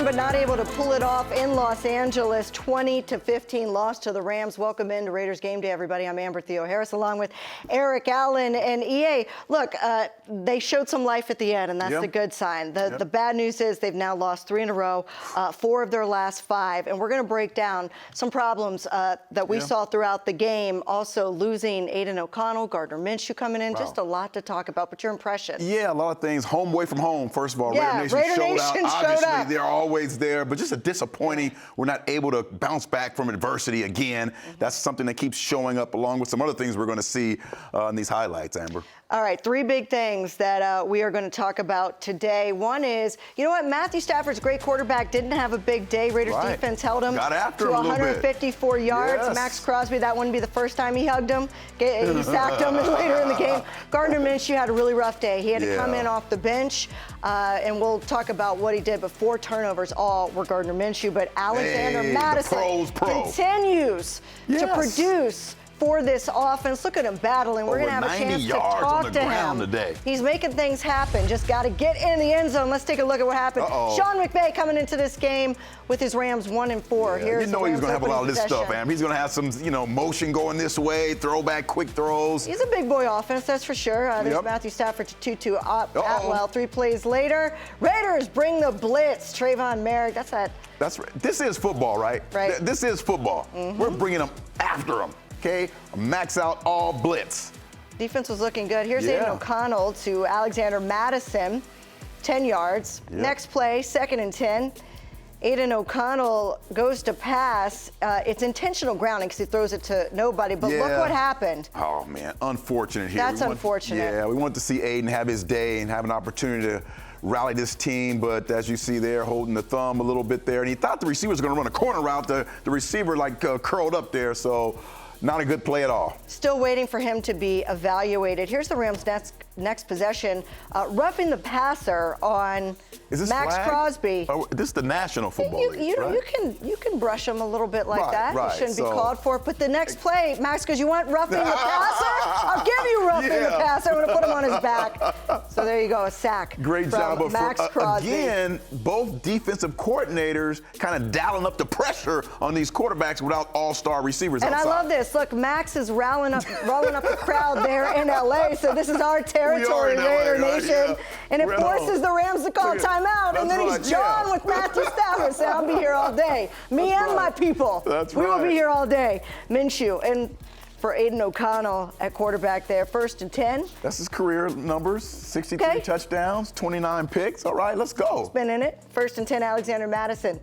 but not able to pull it off in Los Angeles. 20-15 loss to the Rams. Welcome into Raiders Game Day, everybody. I'm Amber Theoharis, along with Eric Allen and EA. Look, they showed some life at the end, and that's the good sign. The bad news is they've now lost 3 in a row, 4 of their last 5, and we're going to break down some problems that we saw throughout the game. Also losing Aiden O'Connell, Gardner Minshew coming in. Just a lot to talk about. But your impression? Yeah, a lot of things. Home away from home, first of all. Yeah, Raider Nation showed out. Obviously, up. they're always there, but just a disappointing. We're not able to bounce back from adversity again. That's something that keeps showing up along with some other things we're going to see in these highlights, Amber. All right, 3 big things that we are going to talk about today. One is, you know what, Matthew Stafford's a great quarterback, didn't have a big day. Raiders defense held him to 154 yards. Max Crosby, that wouldn't be the first time he hugged him. He sacked him later in the game. Gardner Minshew had a really rough day. He had to come in off the bench, and we'll talk about what he did, but 4 turnovers all were Gardner Minshew. But Alexander Mattison continues to produce for this offense. Look at him battling. We're going to have a chance to talk to him today. He's making things happen. Just got to get in the end zone. Let's take a look at what happened. Sean McVay coming into this game with his Rams 1-4. You know he's going to have a lot of this stuff, man. He's going to have some, motion going this way, throwback, quick throws. He's a big boy offense, that's for sure. There's Matthew Stafford to Tutu Atwell. 3 plays later, Raiders bring the blitz. Trayvon Merrick, that's right. This is football, right? This is football. We're bringing them after them. Okay, max out all blitz. Defense was looking good. Here's Aiden O'Connell to Alexander Mattison, 10 yards. Next play, 2nd and 10. Aiden O'Connell goes to pass. It's intentional grounding because he throws it to nobody, but look what happened. Oh, man, unfortunate here. That's unfortunate. We want to see Aiden have his day and have an opportunity to rally this team, but as you see there, holding the thumb a little bit there, and he thought the receiver was going to run a corner route. The receiver curled up there, so not a good play at all. Still waiting for him to be evaluated. Here's the Rams' next possession. Roughing the passer on Max Crosby. Oh, this is the National Football League, right? You can brush him a little bit like that. It shouldn't be called for. But the next play, Max goes, you want roughing the passer? I'll give you roughing the passer. I'm going to put him on his back. So there you go, a sack. Great job of Max Crosby. Again, both defensive coordinators kind of dialing up the pressure on these quarterbacks without all-star receivers outside. And I love this. Look, Max is rolling up the crowd there in LA. So this is our territory, Raider Nation. And it forces the Rams to call timeout. And then he's John with Matthew Stafford saying, I'll be here all day. Me and my people. We will be here all day. Minshew. And for Aiden O'Connell at quarterback there, 1st and 10. That's his career numbers. 63 touchdowns, 29 picks. All right, let's go. He's been in it. 1st and 10, Alexander Mattison.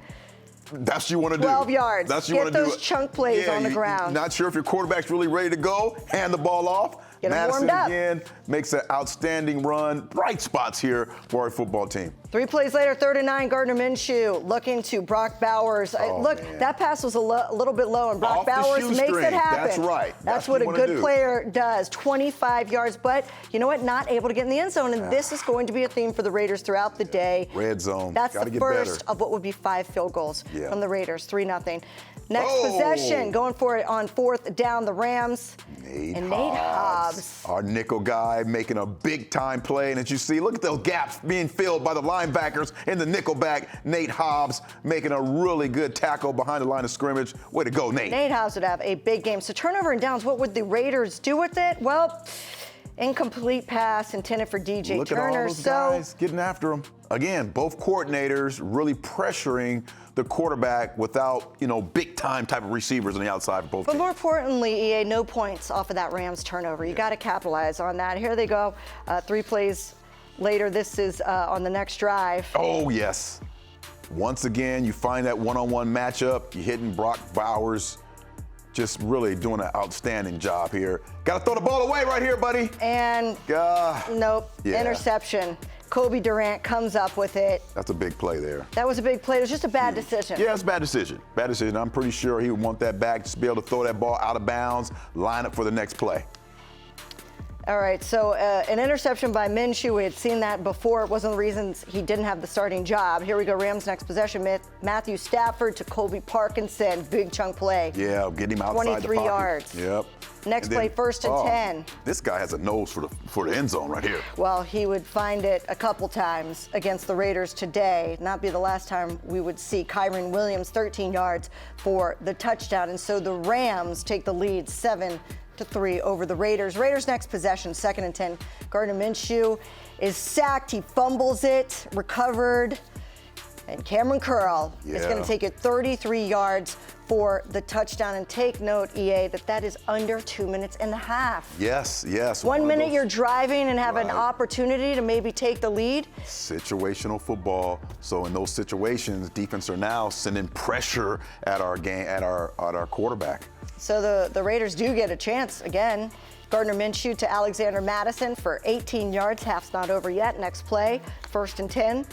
That's what you want to do. 12 yards. That's what you want to do. Get those chunk plays on the ground. Not sure if your quarterback's really ready to go. Hand the ball off. Get him Mattison warmed up. again makes an outstanding run. Bright spots here for our football team. 3 plays later, 3rd and 9, Gardner Minshew looking to Brock Bowers. Look, that pass was a little bit low, and Brock Bowers makes it happen. That's right. That's what a good player does. 25 yards, but you know what? Not able to get in the end zone, and this is going to be a theme for the Raiders throughout the day. Red zone. That's the first of what would be 5 field goals from the Raiders, 3-0. Next possession, going for it on 4th down, the Rams. Nate Hobbs. Our nickel guy making a big-time play. And as you see, look at those gaps being filled by the linebackers in the nickel back. Nate Hobbs making a really good tackle behind the line of scrimmage. Way to go, Nate. Nate Hobbs would have a big game. So turnover and downs, what would the Raiders do with it? Well, incomplete pass intended for DJ Look Turner. At all those guys getting after him. Again, both coordinators really pressuring the quarterback without, big-time type of receivers on the outside for both teams. But more importantly, EA, no points off of that Rams turnover. You got to capitalize on that. Here they go. 3 plays later. This is on the next drive. Oh, yes. Once again, you find that one-on-one matchup. You're hitting Brock Bowers. Just really doing an outstanding job here. Got to throw the ball away right here, buddy. And nope, interception. Kobe Durant comes up with it. That's a big play there. That was a big play. It was just a bad decision. Yeah, it's a bad decision. Bad decision. I'm pretty sure he would want that back, just be able to throw that ball out of bounds, line up for the next play. All right, so an interception by Minshew. We had seen that before. It wasn't the reasons he didn't have the starting job. Here we go, Rams next possession. Matthew Stafford to Colby Parkinson. Big chunk play. Yeah, get him outside the pocket. 23 yards. Yep. Next play, 1st and 10. This guy has a nose for the end zone right here. Well, he would find it a couple times against the Raiders today. Not be the last time we would see Kyren Williams, 13 yards for the touchdown. And so the Rams take the lead 7-3 over the Raiders. Raiders next possession, 2nd and 10. Gardner Minshew is sacked. He fumbles it, recovered. And Cameron Curl is going to take it 33 yards for the touchdown. And take note, EA, that is under 2 minutes and a half. Yes, yes. 1 minute you're driving and have an opportunity to maybe take the lead. Situational football. So in those situations, defense are now sending pressure at our quarterback. So the Raiders do get a chance again. Gardner Minshew to Alexander Mattison for 18 yards. Half's not over yet. Next play, 1st and 10.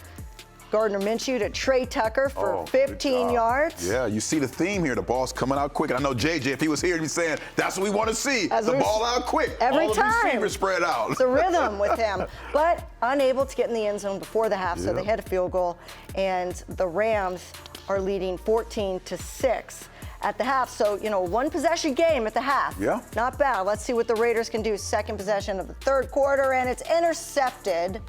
Gardner Minshew to Trey Tucker for 15 yards. Yeah, you see the theme here. The ball's coming out quick. And I know JJ, if he was here, he'd be saying, that's what we want to see. The ball out quick. Every All time. the receivers spread out. It's a rhythm with him. But unable to get in the end zone before the half, so they had a field goal. And the Rams are leading 14-6 at the half. So, one possession game at the half. Yeah. Not bad. Let's see what the Raiders can do. Second possession of the third quarter, and it's intercepted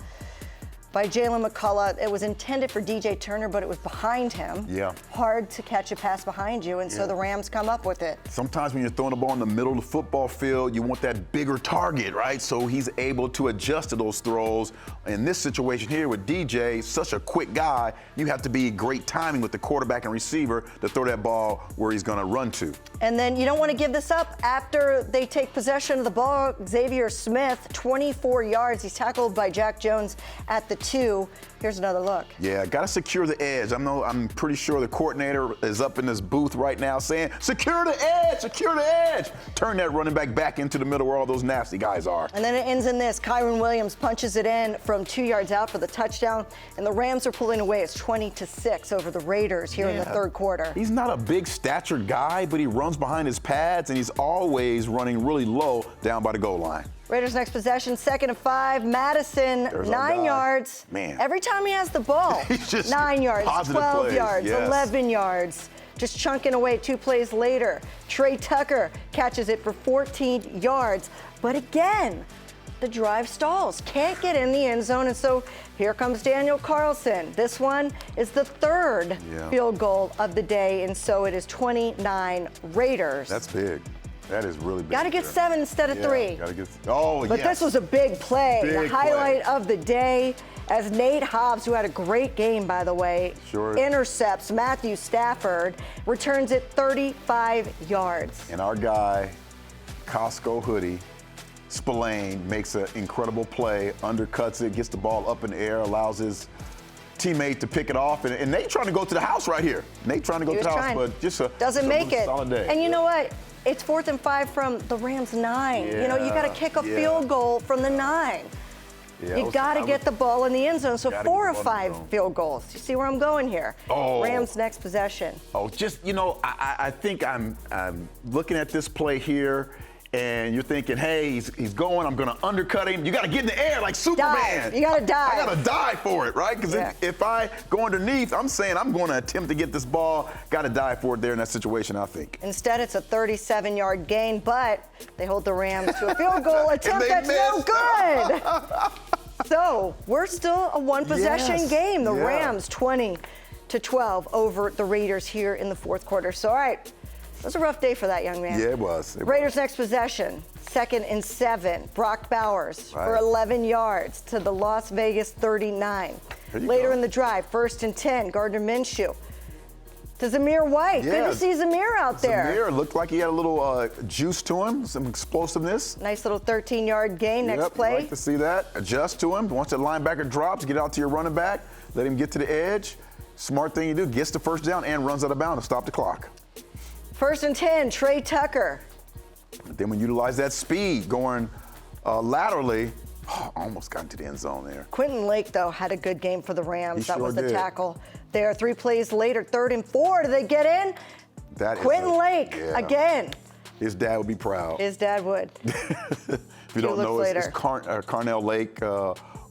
by Jalen McCullough. It was intended for DJ Turner, but it was behind him. Yeah. Hard to catch a pass behind you, and so the Rams come up with it. Sometimes when you're throwing the ball in the middle of the football field, you want that bigger target, right? So he's able to adjust to those throws. In this situation here with DJ, such a quick guy, you have to be great timing with the quarterback and receiver to throw that ball where he's going to run to. And then you don't want to give this up after they take possession of the ball. Xavier Smith, 24 yards. He's tackled by Jack Jones at the 2. Here's another look. Yeah, got to secure the edge. I'm pretty sure the coordinator is up in this booth right now saying, secure the edge, secure the edge. Turn that running back into the middle where all those nasty guys are. And then it ends in this. Kyren Williams punches it in from 2 yards out for the touchdown, and the Rams are pulling away. It's 20-6 over the Raiders here in the third quarter. He's not a big statured guy, but he runs behind his pads, and he's always running really low down by the goal line. Raiders next possession, 2nd and 5. Mattison, 9 yards. Man. Every time he has the ball, He's just 9 yards, 12 plays. yards, 11 yards. Just chunking away. 2 plays later, Trey Tucker catches it for 14 yards. But again, the drive stalls. Can't get in the end zone, and so here comes Daniel Carlson. This one is the third field goal of the day, and so it is 29 Raiders. That's big. That is really big. Got to get 7 instead of 3. But this was a big play. The highlight of the day, as Nate Hobbs, who had a great game, by the way, intercepts Matthew Stafford, returns it 35 yards. And our guy, Costco hoodie, Spillane, makes an incredible play, undercuts it, gets the ball up in the air, allows his teammate to pick it off, and Nate trying to go to the house right here. Nate trying to go to the house, but just doesn't make it. Solid day. And you know what? It's 4th and 5 from the Rams 9. You got to kick a field goal from the 9. You got to get the ball in the end zone. So 4 or 5 field goals. You see where I'm going here? Rams next possession. I think I'm looking at this play here, and you're thinking, hey, he's going, I'm going to undercut him. You got to get in the air like Superman. Dive. You got to dive. I got to dive for it, right? Because if I go underneath, I'm saying I'm going to attempt to get this ball. Got to dive for it there in that situation, I think. Instead, it's a 37-yard gain, but they hold the Rams to a field goal attempt that's no good. So we're still a one-possession game. The Rams 20-12 over the Raiders here in the fourth quarter. So, all right. It was a rough day for that young man. Yeah, it was. Raiders next possession, 2nd and 7. Brock Bowers for 11 yards to the Las Vegas 39. Later in the drive, 1st and 10. Gardner Minshew to Zamir White. Good to see Zamir out there. Zamir looked like he had a little juice to him, some explosiveness. Nice little 13-yard gain. Next play. Like to see that. Adjust to him. Once the linebacker drops, get out to your running back. Let him get to the edge. Smart thing you do. Gets the first down and runs out of bounds to stop the clock. 1st and 10, Trey Tucker. Then when you utilize that speed going laterally, almost got into the end zone there. Quentin Lake, though, had a good game for the Rams. That was the did. tackle there. 3 plays later, 3rd and 4. Do they get in? Quentin Lake again. His dad would be proud. His dad would. If you don't know, it's Carnell Lake,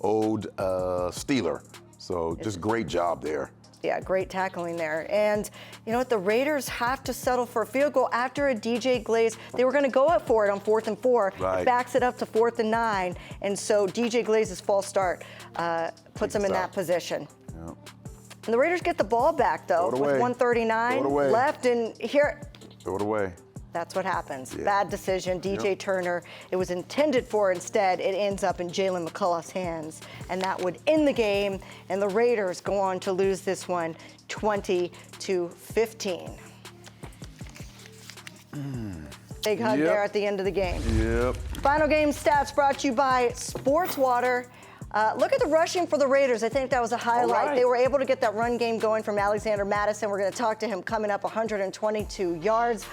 old Steeler. So just great job there. Yeah, great tackling there. And you know what? The Raiders have to settle for a field goal after a DJ Glaze. They were going to go for it on 4th and 4. Right. It backs it up to 4th and 9. And so DJ Glaze's false start puts them in that position. Yep. And the Raiders get the ball back, though, with 1:39 left. And here. Throw it away. That's what happens. Yeah. Bad decision. DJ Turner, it was intended for. Instead, it ends up in Jalen McCullough's hands. And that would end the game. And the Raiders go on to lose this one 20-15. Big hug there at the end of the game. Yep. Final game stats brought to you by Sports Water. Look at the rushing for the Raiders. I think that was a highlight. Right. They were able to get that run game going from Alexander Mattison. We're going to talk to him coming up, 122 yards.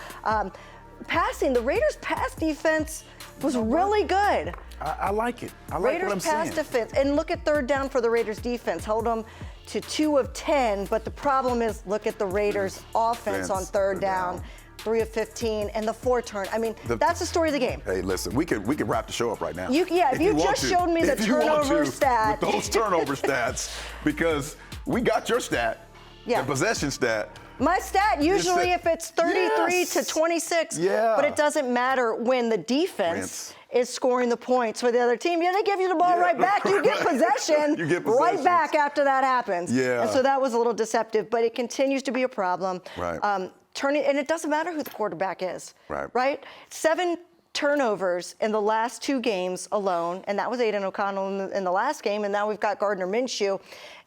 Passing, the Raiders' pass defense was really good. I like it. I like Raiders what I'm seeing. pass defense. And look at 3rd down for the Raiders' defense. Held them to 2 of 10. But the problem is, look at the Raiders' offense on 3rd down. 3 of 15, and the 4 turn. I mean, that's the story of the game. Hey, listen, we could wrap the show up right now. If you just showed me the turnover stat. With those turnover stats, because we got your stat, the possession stat. My stat, usually if it's 33 to 26, but it doesn't matter when the defense is scoring the points for the other team. They give you the ball right back. You get possession right back after that happens. Yeah. And so that was a little deceptive, but it continues to be a problem. Right. And it doesn't matter who the quarterback is. Right? 7 turnovers in the last 2 games alone, and that was Aiden O'Connell in the last game, and now we've got Gardner Minshew.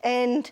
And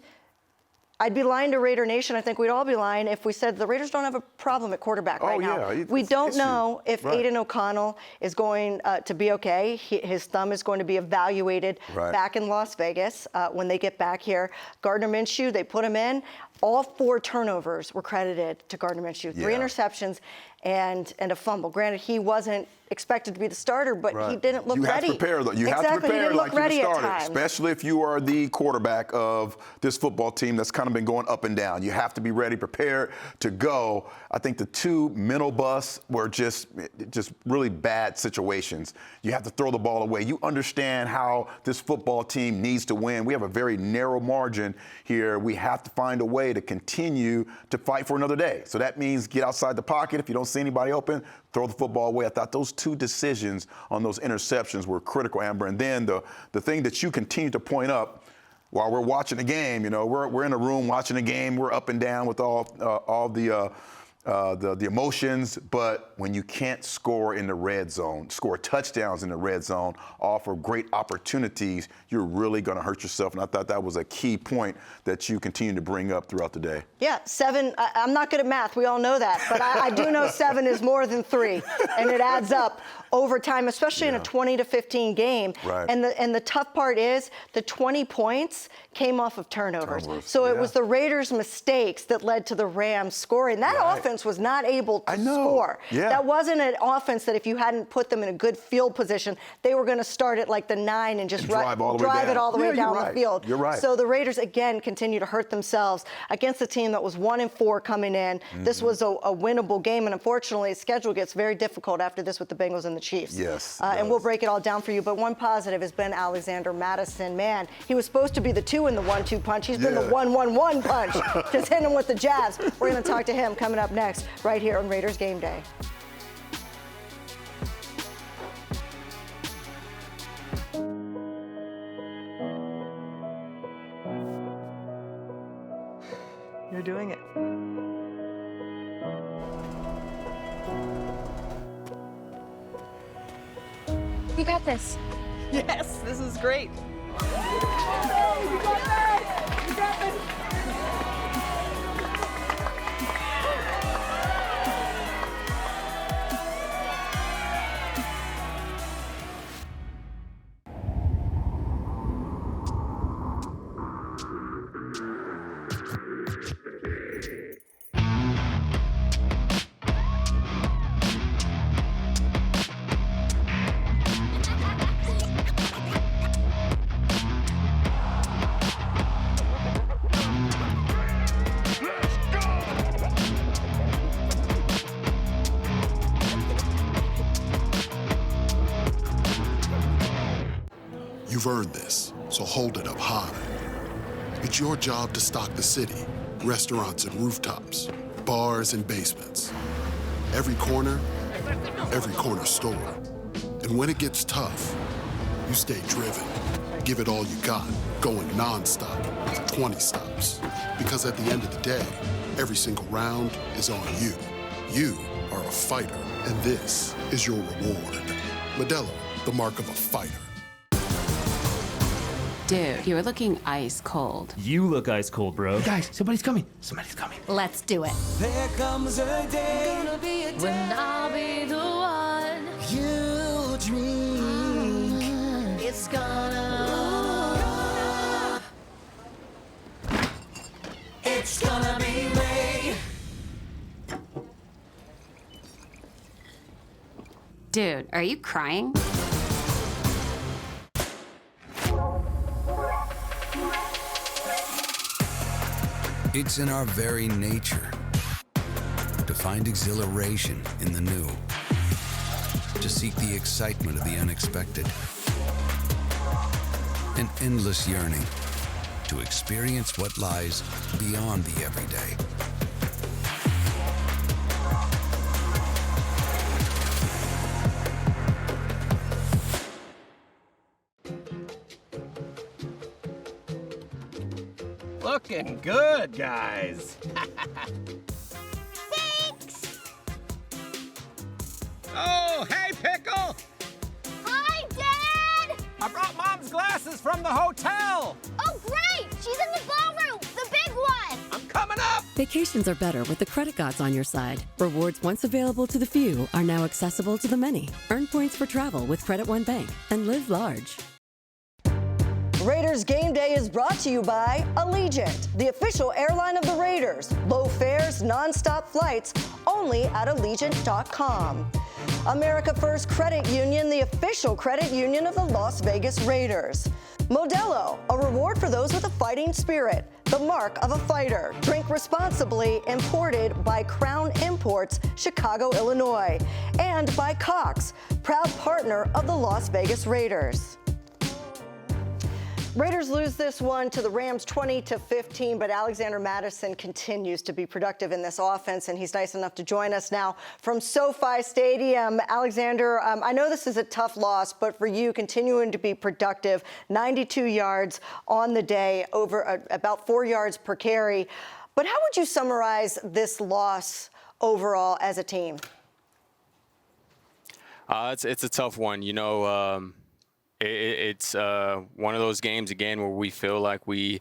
I'd be lying to Raider Nation. I think we'd all be lying if we said the Raiders don't have a problem at quarterback right now. We don't know if Aiden O'Connell is going to be okay. His thumb is going to be evaluated back in Las Vegas when they get back here. Gardner Minshew, they put him in. All 4 turnovers were credited to Gardner Minshew. 3 interceptions and a fumble. Granted, he wasn't expected to be the starter, but he didn't look ready. You have to prepare, though. You have to prepare like you're the starter, especially if you are the quarterback of this football team that's kind of been going up and down. You have to be ready, prepared to go. I think the 2 mental busts were just really bad situations. You have to throw the ball away. You understand how this football team needs to win. We have a very narrow margin here. We have to find a way to continue to fight for another day. So that means get outside the pocket. If you don't see anybody open, throw the football away. I thought those 2 decisions on those interceptions were critical, Amber. And then the thing that you continue to point up while we're watching the game, we're in a room watching the game. We're up and down with all the emotions, but when you can't score in the red zone, score touchdowns in the red zone, offer great opportunities, you're really going to hurt yourself. And I thought that was a key point that you continue to bring up throughout the day. Yeah, 7, I'm not good at math. We all know that. But I do know 7 is more than 3. And it adds up over time, especially in a 20-15 game. And the tough part is the 20 points came off of turnovers. So it was the Raiders' mistakes that led to the Rams scoring. That offense was not able to score. That wasn't an offense that if you hadn't put them in a good field position, they were going to start at like the 9 and just drive it all the way down the field. So the Raiders, again, continue to hurt themselves against a team that was 1-4 coming in. This was a winnable game, and unfortunately, the schedule gets very difficult after this with the Bengals and the Chiefs. And we'll break it all down for you. But one positive has been Alexander Mattison. Man, he was supposed to be the 2 in the 1-2 punch. He's been the 1-1-1 punch. Just hitting him with the jabs. We're going to talk to him coming up next, right here on Raiders Game Day. You're doing it. You got this. Yes, this is great. You got this! You got this! earned this, so hold it up high. It's your job to stock the city, restaurants and rooftops, bars and basements. Every corner store. And when it gets tough, you stay driven. Give it all you got, going nonstop for 20 stops. Because at the end of the day, every single round is on you. You are a fighter, and this is your reward. Modelo, the mark of a fighter. Dude, you're looking ice cold. You look ice cold, bro. Guys, somebody's coming. Somebody's coming. Let's do it. There comes a day, Gonna be a day when I'll be the one you dream. It's gonna be Ray. Dude, are you crying? It's in our very nature to find exhilaration in the new, to seek the excitement of the unexpected, an endless yearning to experience what lies beyond the everyday. Looking good, guys. Thanks! Oh, hey, Pickle! Hi, Dad! I brought Mom's glasses from the hotel. Oh, great! She's in the ballroom, the big one! I'm coming up! Vacations are better with the credit gods on your side. Rewards once available to the few are now accessible to the many. Earn points for travel with Credit One Bank and live large. Raiders Game Day is brought to you by Allegiant, the official airline of the Raiders. Low fares, nonstop flights, only at Allegiant.com. America First Credit Union, the official credit union of the Las Vegas Raiders. Modelo, a reward for those with a fighting spirit, the mark of a fighter. Drink responsibly, imported by Crown Imports, Chicago, Illinois. And by Cox, proud partner of the Las Vegas Raiders. Raiders lose this one to the Rams 20-15, but Alexander Mattison continues to be productive in this offense, and he's nice enough to join us now from SoFi Stadium. Alexander, I know this is a tough loss, but for you, continuing to be productive, 92 yards on the day, over about 4 yards per carry. But how would you summarize this loss overall as a team? It's a tough one. You know, it's one of those games, again, where we feel like we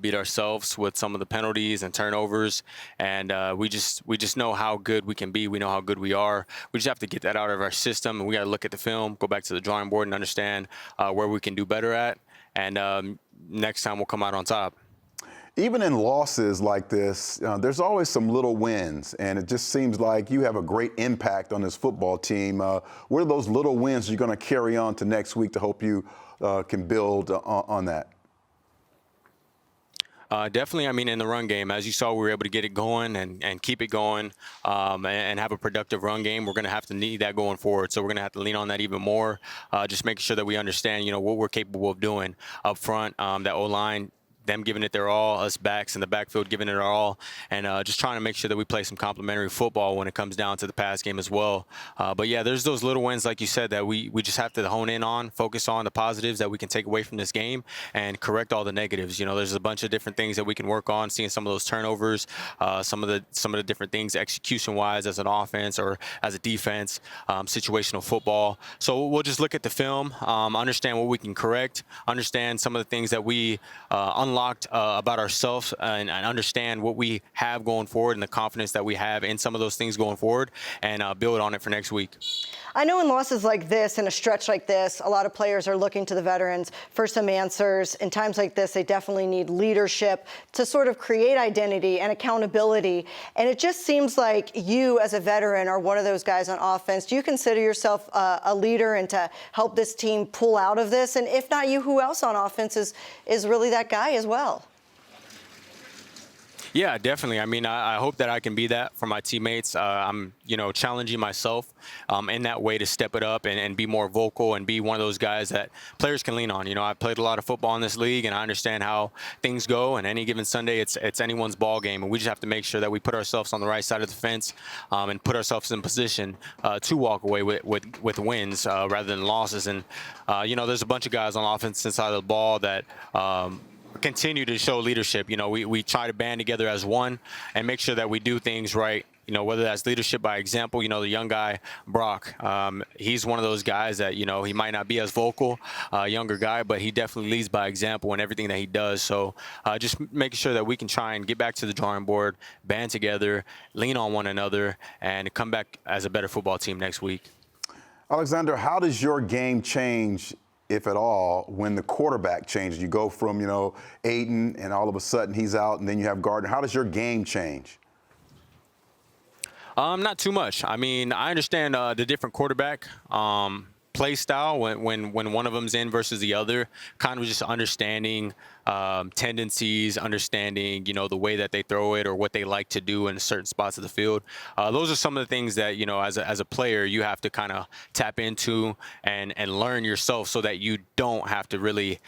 beat ourselves with some of the penalties and turnovers, and we just know how good we can be. We know how good we are. We just have to get that out of our system, and we got to look at the film, go back to the drawing board, and understand where we can do better at, and next time we'll come out on top. Even in losses like this, there's always some little wins, and it just seems like you have a great impact on this football team. What are those little wins you're going to carry on to next week to hope you can build on that? Definitely, I mean, in the run game, as you saw, we were able to get it going and keep it going and have a productive run game. We're going to have to need that going forward, so we're going to have to lean on that even more, just making sure that we understand, you know, what we're capable of doing up front, that O-line, them giving it their all, us backs in the backfield giving it our all, and just trying to make sure that we play some complementary football when it comes down to the pass game as well. But yeah, there's those little wins, like you said, that we just have to hone in on, focus on the positives that we can take away from this game and correct all the negatives. You know, there's a bunch of different things that we can work on, seeing some of those turnovers, some of the different things execution-wise as an offense or as a defense, situational football. So we'll just look at the film, understand what we can correct, understand some of the things that we unlocked about ourselves, and understand what we have going forward and the confidence that we have in some of those things going forward, and build on it for next week. I know in losses like this, in a stretch like this, a lot of players are looking to the veterans for some answers. In times like this, they definitely need leadership to sort of create identity and accountability. And it just seems like you, as a veteran, are one of those guys on offense. Do you consider yourself a leader and to help this team pull out of this? And if not you, who else on offense is really that guy as well? Yeah, definitely. I mean, I hope that I can be that for my teammates. I'm, challenging myself in that way to step it up and be more vocal and be one of those guys that players can lean on. I played a lot of football in this league, and I understand how things go. And any given Sunday, it's anyone's ball game, and we just have to make sure that we put ourselves on the right side of the fence and put ourselves in position to walk away with wins rather than losses. And there's a bunch of guys on offense side of the ball that continue to show leadership. We try to band together as one and make sure that we do things right. Whether that's leadership by example. The young guy, Brock, he's one of those guys that, he might not be as vocal, younger guy, but he definitely leads by example in everything that he does. So just making sure that we can try and get back to the drawing board, band together, lean on one another, and come back as a better football team next week. Alexander, how does your game change, if at all, when the quarterback changes? You go from, Aiden, and all of a sudden he's out, and then you have Gardner. How does your game change? Not too much. I mean, I understand the different quarterback play style when one of them's in versus the other. Kind of just understanding tendencies, understanding the way that they throw it or what they like to do in certain spots of the field. Those are some of the things that as a player you have to kind of tap into and learn yourself so that you don't have to really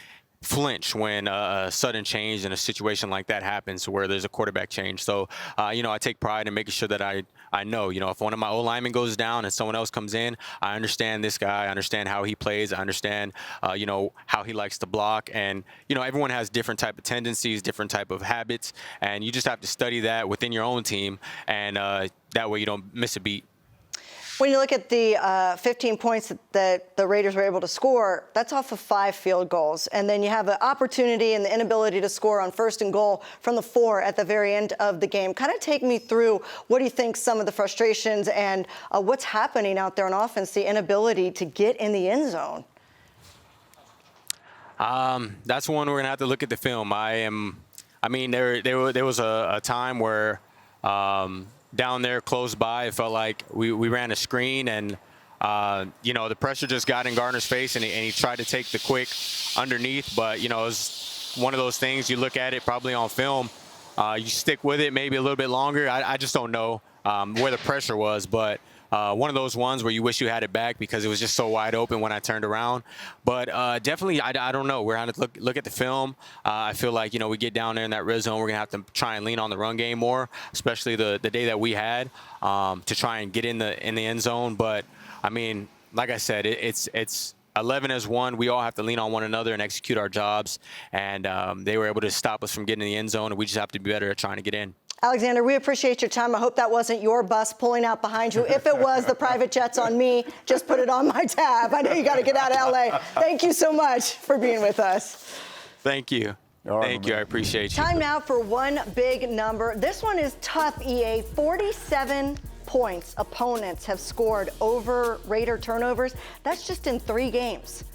flinch when a sudden change in a situation like that happens where there's a quarterback change. So, I take pride in making sure that I know, if one of my O-linemen goes down and someone else comes in, I understand this guy, I understand how he plays, I understand, how he likes to block. And, everyone has different type of tendencies, different type of habits, and you just have to study that within your own team. And that way you don't miss a beat. When you look at the 15 points that the Raiders were able to score, that's off of 5 field goals. And then you have an opportunity and the inability to score on 1st and goal from the 4 at the very end of the game. Kind of take me through what do you think some of the frustrations and what's happening out there on offense, the inability to get in the end zone? That's one we're going to have to look at the film. There was a time where down there close by, it felt like we ran a screen and, the pressure just got in Gardner's face and he tried to take the quick underneath. But, it was one of those things, you look at it probably on film, you stick with it maybe a little bit longer. I just don't know where the pressure was, but one of those ones where you wish you had it back because it was just so wide open when I turned around. But definitely, I don't know. We're going to look at the film. I feel like, we get down there in that red zone, we're going to have to try and lean on the run game more, especially the day that we had to try and get in the end zone. But, like I said, it's 11 as one. We all have to lean on one another and execute our jobs. And they were able to stop us from getting in the end zone, and we just have to be better at trying to get in. Alexander, we appreciate your time. I hope that wasn't your bus pulling out behind you. If it was, the private jet's on me. Just put it on my tab. I know you got to get out of L.A. Thank you so much for being with us. Thank you. Thank you. I appreciate you. Time now for one big number. This one is tough, EA. 47 points opponents have scored over Raider turnovers. That's just in 3 games.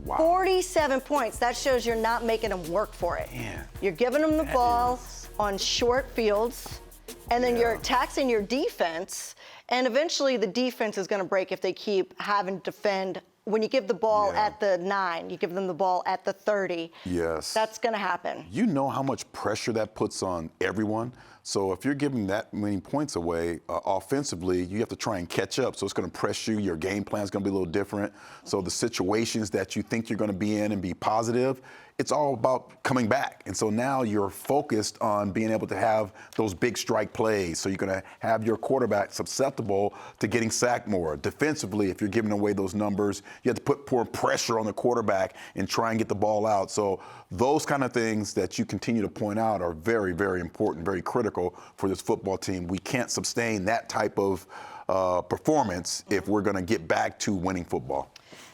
Wow. 47 points. That shows you're not making them work for it. Man, you're giving them the ball on short fields, and then you're taxing your defense, and eventually the defense is going to break if they keep having to defend. When you give the ball at the 9, you give them the ball at the 30. Yes. That's going to happen. You know how much pressure that puts on everyone. So if you're giving that many points away offensively, you have to try and catch up. So it's going to press you. Your game plan is going to be a little different. So the situations that you think you're going to be in and be positive, it's all about coming back. And so now you're focused on being able to have those big strike plays. So you're going to have your quarterback susceptible to getting sacked more. Defensively, if you're giving away those numbers, you have to put more pressure on the quarterback and try and get the ball out. So those kind of things that you continue to point out are very, very important, very critical for this football team. We can't sustain that type of performance if we're going to get back to winning football.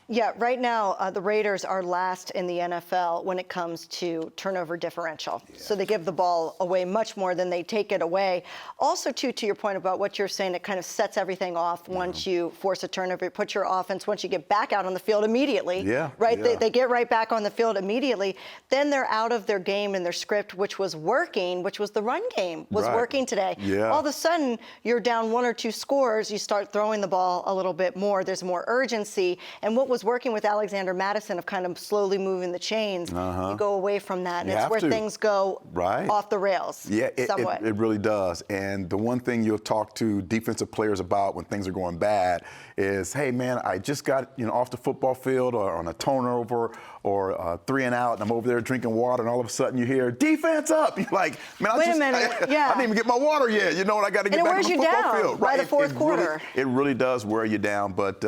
Yeah, right now, the Raiders are last in the NFL when it comes to turnover differential. Yeah. So they give the ball away much more than they take it away. Also, too, to your point about what you're saying, it kind of sets everything off once you force a turnover. It puts your offense, once you get back out on the field immediately, right? Yeah. They get right back on the field immediately. Then they're out of their game and their script, which was working, which was the run game, was working today. Yeah. All of a sudden, you're down 1 or 2 scores. You start throwing the ball a little bit more. There's more urgency. And what was was working with Alexander Mattison of kind of slowly moving the chains. You go away from that, and it's where things go off the rails somewhat. It really does. And the one thing you'll talk to defensive players about when things are going bad is, hey, man, I just got off the football field or on a turnover or 3 and out, and I'm over there drinking water, and all of a sudden you hear, defense up. You're like, man, Wait a minute. I didn't even get my water yet. You know what? I got to get back on the football field. By the fourth quarter. It really does wear you down. But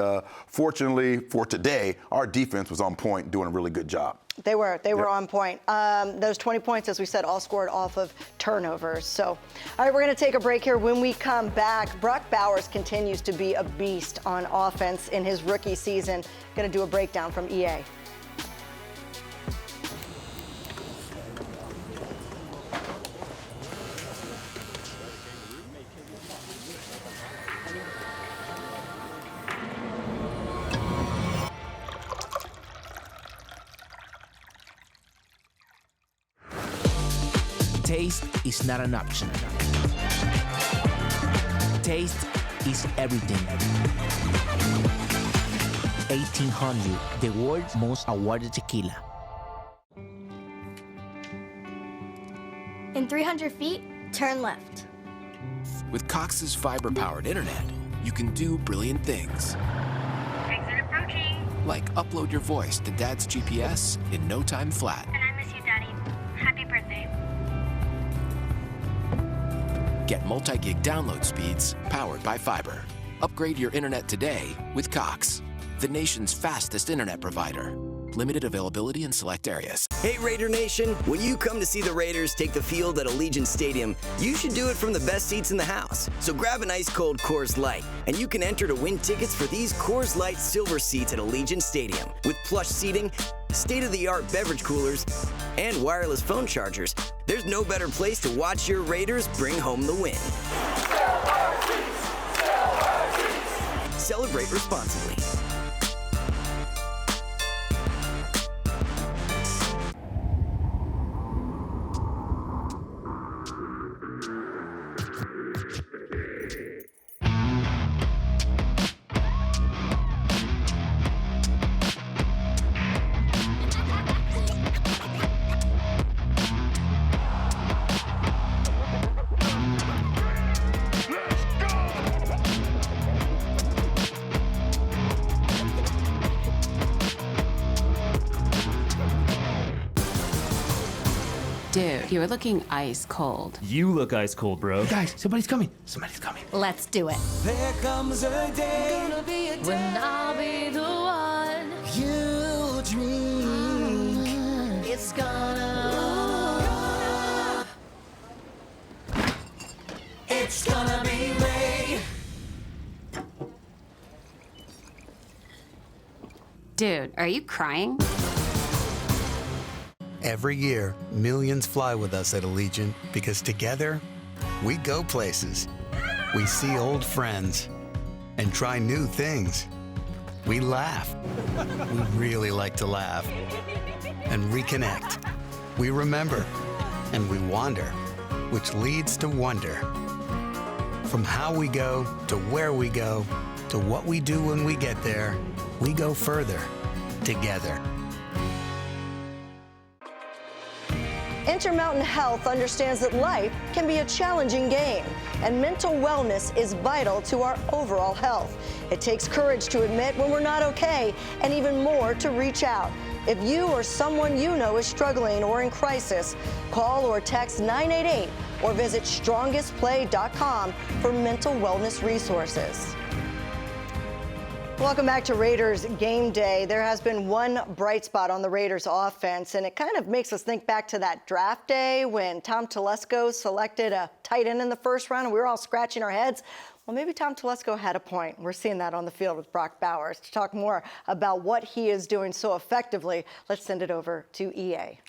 fortunately for today, our defense was on point, doing a really good job. They were on point. Those 20 points, as we said, all scored off of turnovers. So, all right, we're going to take a break here. When we come back, Brock Bowers continues to be a beast on offense in his rookie season. Going to do a breakdown from EA. Taste is not an option. Taste is everything. 1800, the world's most awarded tequila. In 300 feet, turn left. With Cox's fiber-powered internet, you can do brilliant things. Exit approaching. Like upload your voice to Dad's GPS in no time flat. And I miss you, Daddy. Happy birthday. Get multi-gig download speeds powered by fiber. Upgrade your internet today with Cox, the nation's fastest internet provider. Limited availability in select areas. Hey Raider Nation, when you come to see the Raiders take the field at Allegiant Stadium, you should do it from the best seats in the house. So grab an ice cold Coors Light, and you can enter to win tickets for these Coors Light silver seats at Allegiant Stadium. With plush seating, state-of-the-art beverage coolers, and wireless phone chargers, there's no better place to watch your Raiders bring home the win. Celebrate responsibly. Dude, you're looking ice cold. You look ice cold, bro. Guys, somebody's coming. Somebody's coming. Let's do it. There comes a day When I'll be the one you dream. it's gonna. It's gonna be Ray. Dude, are you crying? Every year, millions fly with us at Allegiant because together, we go places. We see old friends and try new things. We laugh. We really like to laugh. And reconnect. We remember. And we wander, which leads to wonder. From how we go to where we go to what we do when we get there, we go further together. Intermountain Health understands that life can be a challenging game, and mental wellness is vital to our overall health. It takes courage to admit when we're not okay, and even more to reach out. If you or someone you know is struggling or in crisis, call or text 988 or visit strongestplay.com for mental wellness resources. Welcome back to Raiders Game Day. There has been one bright spot on the Raiders offense, and it kind of makes us think back to that draft day when Tom Telesco selected a tight end in the first round, and we were all scratching our heads. Well, maybe Tom Telesco had a point. We're seeing that on the field with Brock Bowers. To talk more about what he is doing so effectively, let's send it over to EA.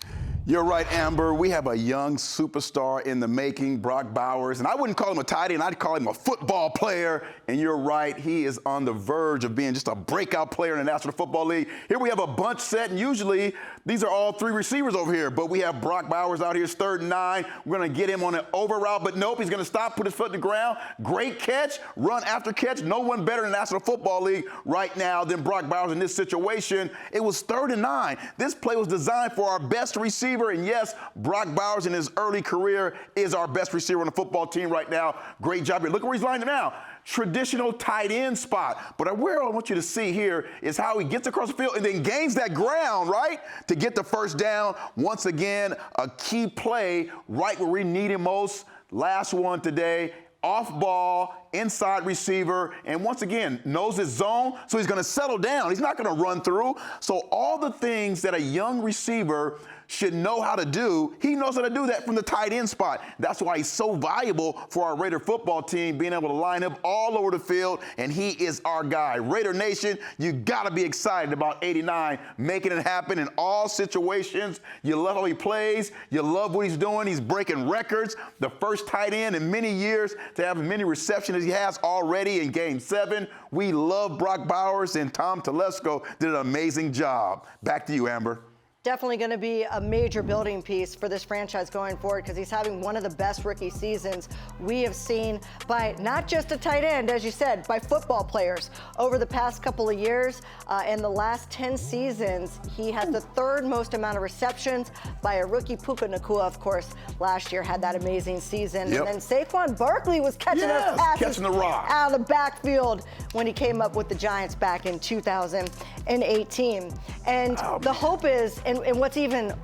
You're right, Amber. We have a young superstar in the making, Brock Bowers. And I wouldn't call him a tight end. I'd call him a football player. And you're right, he is on the verge of being just a breakout player in the National Football League. Here we have a bunch set, and usually These are all three receivers over here, but we have Brock Bowers out here. It's 3rd and 9. We're going to get him on an over route, but nope, he's going to stop, put his foot in the ground. Great catch, run after catch. No one better in the National Football League right now than Brock Bowers in this situation. It was 3rd and 9. This play was designed for our best receiver, and yes, Brock Bowers in his early career is our best receiver on the football team right now. Great job here. Look where he's lined it now. Traditional tight end spot. But where I want you to see here is how he gets across the field and then gains that ground, right, to get the first down. Once again, a key play right where we need him most. Last one today. Off ball, inside receiver, and once again, knows his zone, so he's going to settle down. He's not going to run through. So all the things that a young receiver should know how to do, he knows how to do that from the tight end spot. That's why he's so valuable for our Raider football team, being able to line up all over the field, and he is our guy. Raider Nation, you got to be excited about 89 making it happen in all situations. You love how he plays. You love what he's doing. He's breaking records. The first tight end in many years to have as many receptions as he has already in Game 7. We love Brock Bowers, and Tom Telesco did an amazing job. Back to you, Amber. Definitely going to be a major building piece for this franchise going forward because he's having one of the best rookie seasons we have seen by not just a tight end, as you said, by football players over the past couple of years. In the last 10 seasons, he has the 3rd most amount of receptions by a rookie. Puka Nacua, of course, last year had that amazing season. Yep. And then Saquon Barkley was catching those passes catching the rock out of the backfield when he came up with the Giants back in 2018. And the hope is, and what's even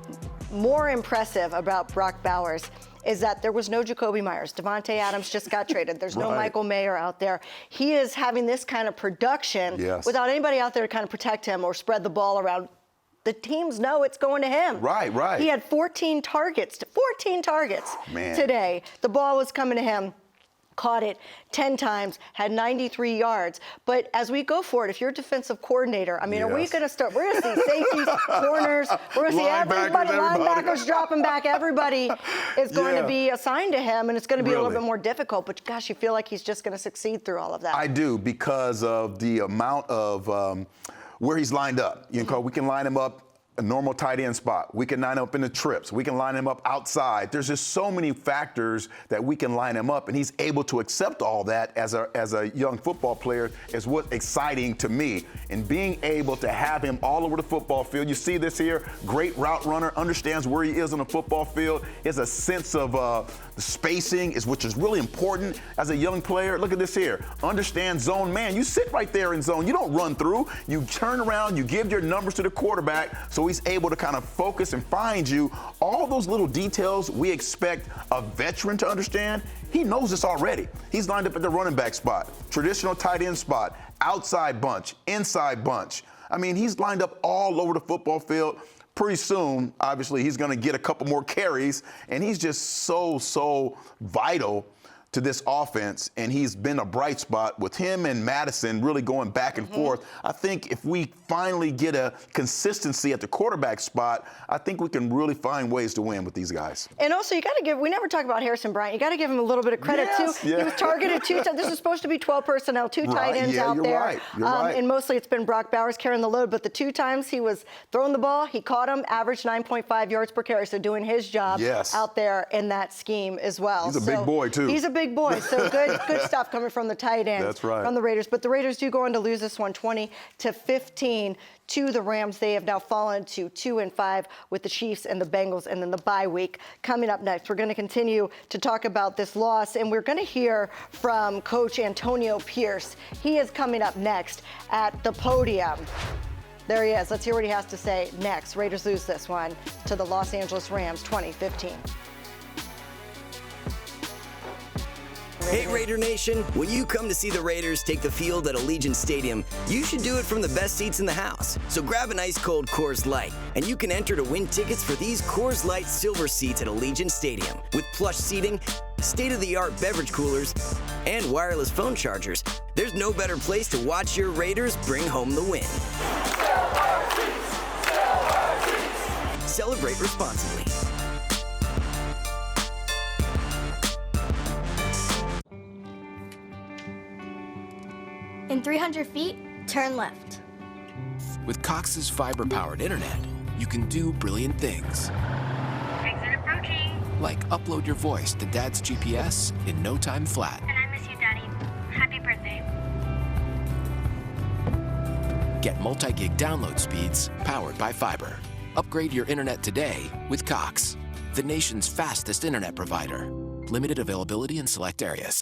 more impressive about Brock Bowers is that there was no Jacoby Myers. Devontae Adams just got traded. There's no Michael Mayer out there. He is having this kind of production without anybody out there to kind of protect him or spread the ball around. The teams know it's going to him. Right. He had 14 targets today. The ball was coming to him. Caught it 10 times, had 93 yards. But as we go forward, if you're a defensive coordinator, I mean, are we going to start? We're going to see safeties, corners. We're going to see everybody, linebackers dropping back. Everybody is going to be assigned to him, and it's going to be a little bit more difficult. But gosh, you feel like he's just going to succeed through all of that. I do, because of the amount of where he's lined up. You know, we can line him up a normal tight end spot. We can line him up in the trips. We can line him up outside. There's just so many factors that we can line him up, and he's able to accept all that as a young football player is what's exciting to me. And being able to have him all over the football field. You see this here, great route runner, understands where he is on the football field. He has a sense of the spacing, which is really important as a young player. Look at this here. Understand zone man. You sit right there in zone. You don't run through. You turn around. You give your numbers to the quarterback so he's able to kind of focus and find you. All those little details we expect a veteran to understand. He knows this already. He's lined up at the running back spot, traditional tight end spot, outside bunch, inside bunch. I mean, he's lined up all over the football field. Pretty soon, obviously, he's going to get a couple more carries, and he's just so vital to this offense, and he's been a bright spot with him and Mattison really going back and forth. I think if we finally get a consistency at the quarterback spot, I think we can really find ways to win with these guys. And also, you got to give, we never talk about Harrison Bryant. You got to give him a little bit of credit, too. Yeah. He was targeted 2 times. This is supposed to be 12 personnel, 2 tight ends out there. You're right. And mostly it's been Brock Bowers carrying the load, but the 2 times he was throwing the ball, he caught him, averaged 9.5 yards per carry, so doing his job out there in that scheme as well. He's a big boy, too. He's a big boy, so good stuff coming from the tight end. That's right. From the Raiders. But the Raiders do go on to lose this one 20-15 to the Rams. They have now fallen to 2-5 with the Chiefs and the Bengals, and then the bye week coming up next. We're going to continue to talk about this loss, and we're going to hear from Coach Antonio Pierce. He is coming up next at the podium. There he is. Let's hear what he has to say next. Raiders lose this one to the Los Angeles Rams 20-15. Hey Raider Nation, when you come to see the Raiders take the field at Allegiant Stadium, you should do it from the best seats in the house. So grab an ice cold Coors Light, and you can enter to win tickets for these Coors Light silver seats at Allegiant Stadium. With plush seating, state-of-the-art beverage coolers, and wireless phone chargers, there's no better place to watch your Raiders bring home the win. Celebrate responsibly. In 300 feet, turn left. With Cox's fiber-powered internet, you can do brilliant things. Exit approaching. Like upload your voice to Dad's GPS in no time flat. And I miss you, Daddy. Happy birthday. Get multi-gig download speeds powered by fiber. Upgrade your internet today with Cox, the nation's fastest internet provider. Limited availability in select areas.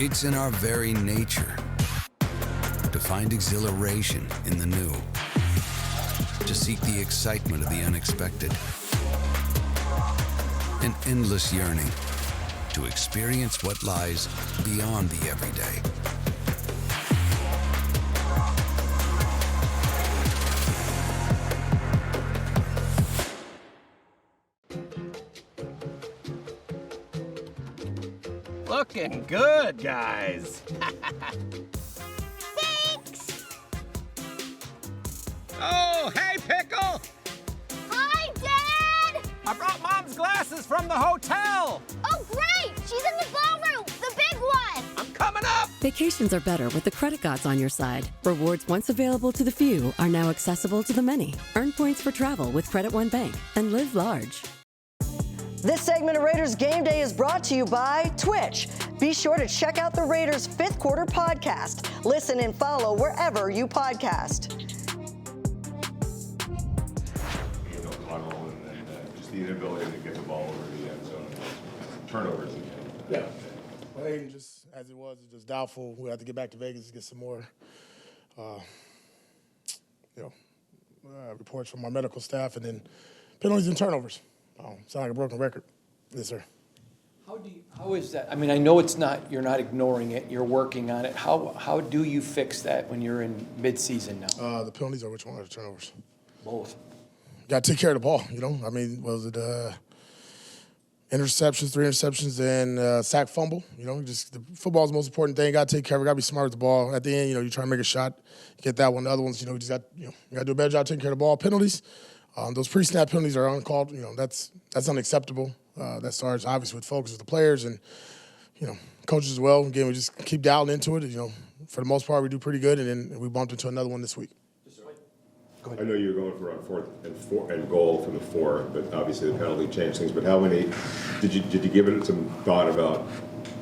It's in our very nature to find exhilaration in the new, to seek the excitement of the unexpected, an endless yearning to experience what lies beyond the everyday. Looking good, guys. Thanks! Oh, hey, Pickle! Hi, Dad! I brought Mom's glasses from the hotel. Oh, great! She's in the ballroom, the big one! I'm coming up! Vacations are better with the credit gods on your side. Rewards once available to the few are now accessible to the many. Earn points for travel with Credit One Bank and live large. This segment of Raiders Game Day is brought to you by Twitch. Be sure to check out the Raiders' fifth quarter podcast. Listen and follow wherever you podcast. Just the inability to get the ball over the end zone. Turnovers again. Yeah. Well, just as it was, it's just doubtful. We have to get back to Vegas to get some more, reports from our medical staff, and then penalties and turnovers. Sound like a broken record. Yes, sir. How is that? I mean, I know you're not ignoring it, you're working on it. How do you fix that when you're in mid-season now? The penalties or which one are the turnovers? Both. Got to take care of the ball, I mean, was it interceptions, 3 interceptions, and sack fumble? Just the football's the most important thing. Got to take care of it. Got to be smart with the ball. At the end, you try to make a shot, you get that one. The other ones, you just got you got to do a better job taking care of the ball. Penalties. Those pre-snap penalties are uncalled. That's unacceptable. That starts obviously with focus with the players and coaches as well. Again, we just keep dialing into it. For the most part, we do pretty good, and then we bumped into another one this week. I know you were going for a 4th and goal for the 4, but obviously the penalty changed things. But how many did you give it some thought about?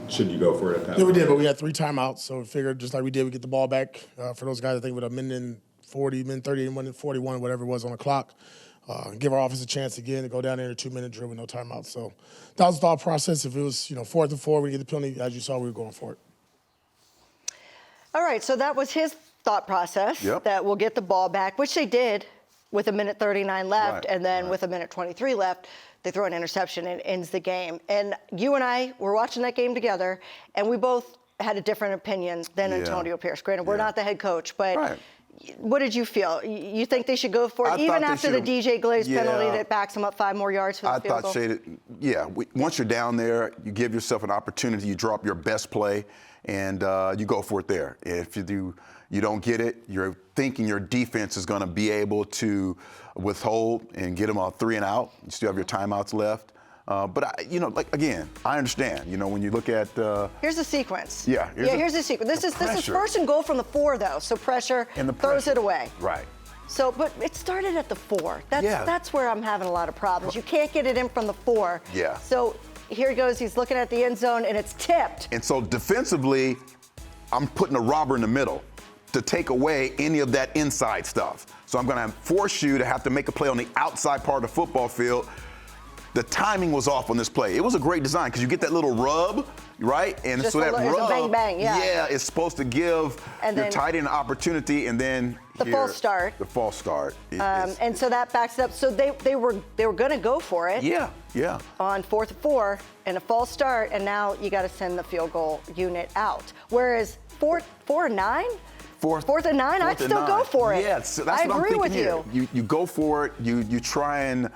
Should you go for it at that? Yeah, we did, but we had 3 timeouts, so we figured just like we did, we get the ball back. For those guys, I think with a minute and 40, minute 30, and 41, whatever it was on the clock. Give our offense a chance again to go down there in a 2-minute drill with no timeout. So that was the thought process. If it was 4th and 4, we get the penalty. As you saw, we were going for it. All right, so that was his thought process, that we'll get the ball back, which they did with a minute 39 left, and then with a minute 23 left, they throw an interception and it ends the game. And you and I were watching that game together, and we both had a different opinion than Antonio Pierce. Granted, we're not the head coach, but what did you feel? You think they should go for it, even after the DJ Glaze penalty that backs them up 5 more yards for the field goal? I thought, once you're down there, you give yourself an opportunity, you drop your best play, and you go for it there. If you don't get it, you're thinking your defense is going to be able to withhold and get them a 3 and out. You still have your timeouts left. But again, I understand. When you look at here's the sequence. Here's the sequence. This is 1st and goal from the 4, though. So pressure throws it away. Right. So, but it started at the 4. That's where I'm having a lot of problems. You can't get it in from the 4. Yeah. So here he goes. He's looking at the end zone, and it's tipped. And so defensively, I'm putting a robber in the middle to take away any of that inside stuff. So I'm going to force you to have to make a play on the outside part of the football field. The timing was off on this play. It was a great design because you get that little rub, right? And Just so that rub, bang, bang, it's supposed to give your tight end an opportunity, and then the false start. The false start. And so that backs it up. So they were going to go for it. Yeah. On 4th and 4 and a false start, and now you got to send the field goal unit out. Whereas 4 and 9. 4th and 9, I'd still go for it. Yeah, so that's I what I'm agree with you. You go for it. You try and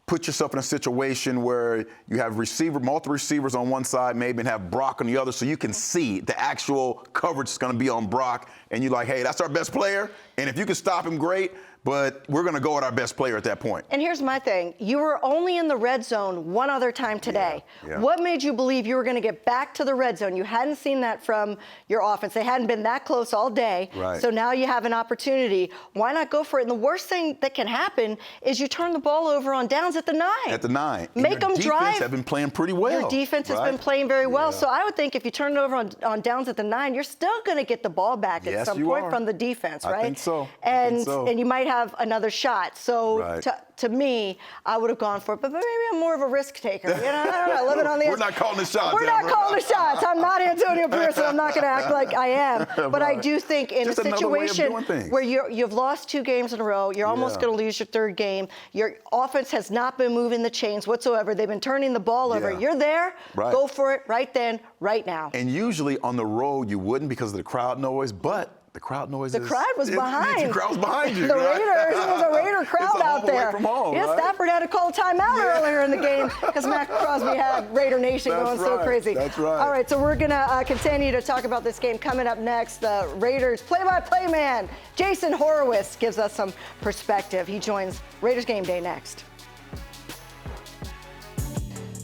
put yourself in a situation where you have multiple receivers on one side, maybe, and have Brock on the other, so you can see the actual coverage is going to be on Brock, and you're like, hey, that's our best player, and if you can stop him, great, but we're going to go with our best player at that point. And here's my thing. You were only in the red zone one other time today. Yeah. What made you believe you were going to get back to the red zone? You hadn't seen that from your offense. They hadn't been that close all day. Right. So now you have an opportunity. Why not go for it? And the worst thing that can happen is you turn the ball over on downs at the 9. At the 9. Make them drive. Your defense have been playing pretty well. Your defense has been playing very well. So I would think if you turn it over on downs at the 9, you're still going to get the ball back at some point from the defense, right? I think so. And you might have another shot. So to me, I would have gone for it. But maybe I'm more of a risk taker. You know, I don't know. Living on the We're not calling the shots. We're not calling the shots. I'm not Antonio Pearson. I'm not going to act like I am. But I do think in just a situation where you've lost 2 games in a row, you're almost going to lose your 3rd game. Your offense has not been moving the chains whatsoever. They've been turning the ball over. You're there. Go for it right then, right now. And usually on the road you wouldn't because of the crowd noise, but the crowd noise The crowd was behind. The crowd was behind you. The Raiders, it was a Raider crowd out there. From home, Stafford had to call a timeout earlier in the game because Matt Crosby had Raider Nation going so crazy. That's right. All right, so we're going to continue to talk about this game. Coming up next, the Raiders play-by-play man, Jason Horowitz, gives us some perspective. He joins Raiders Game Day next.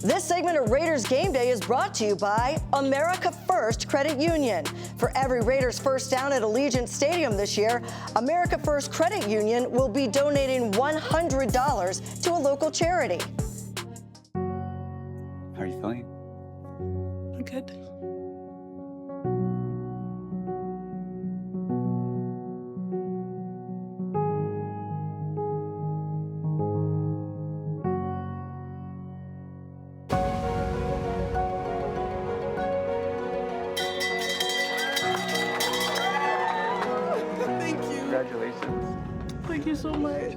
This segment of Raiders Game Day is brought to you by America First Credit Union. For every Raiders first down at Allegiant Stadium this year, America First Credit Union will be donating $100 to a local charity. How are you feeling? I'm good. Congratulations. Thank you so much.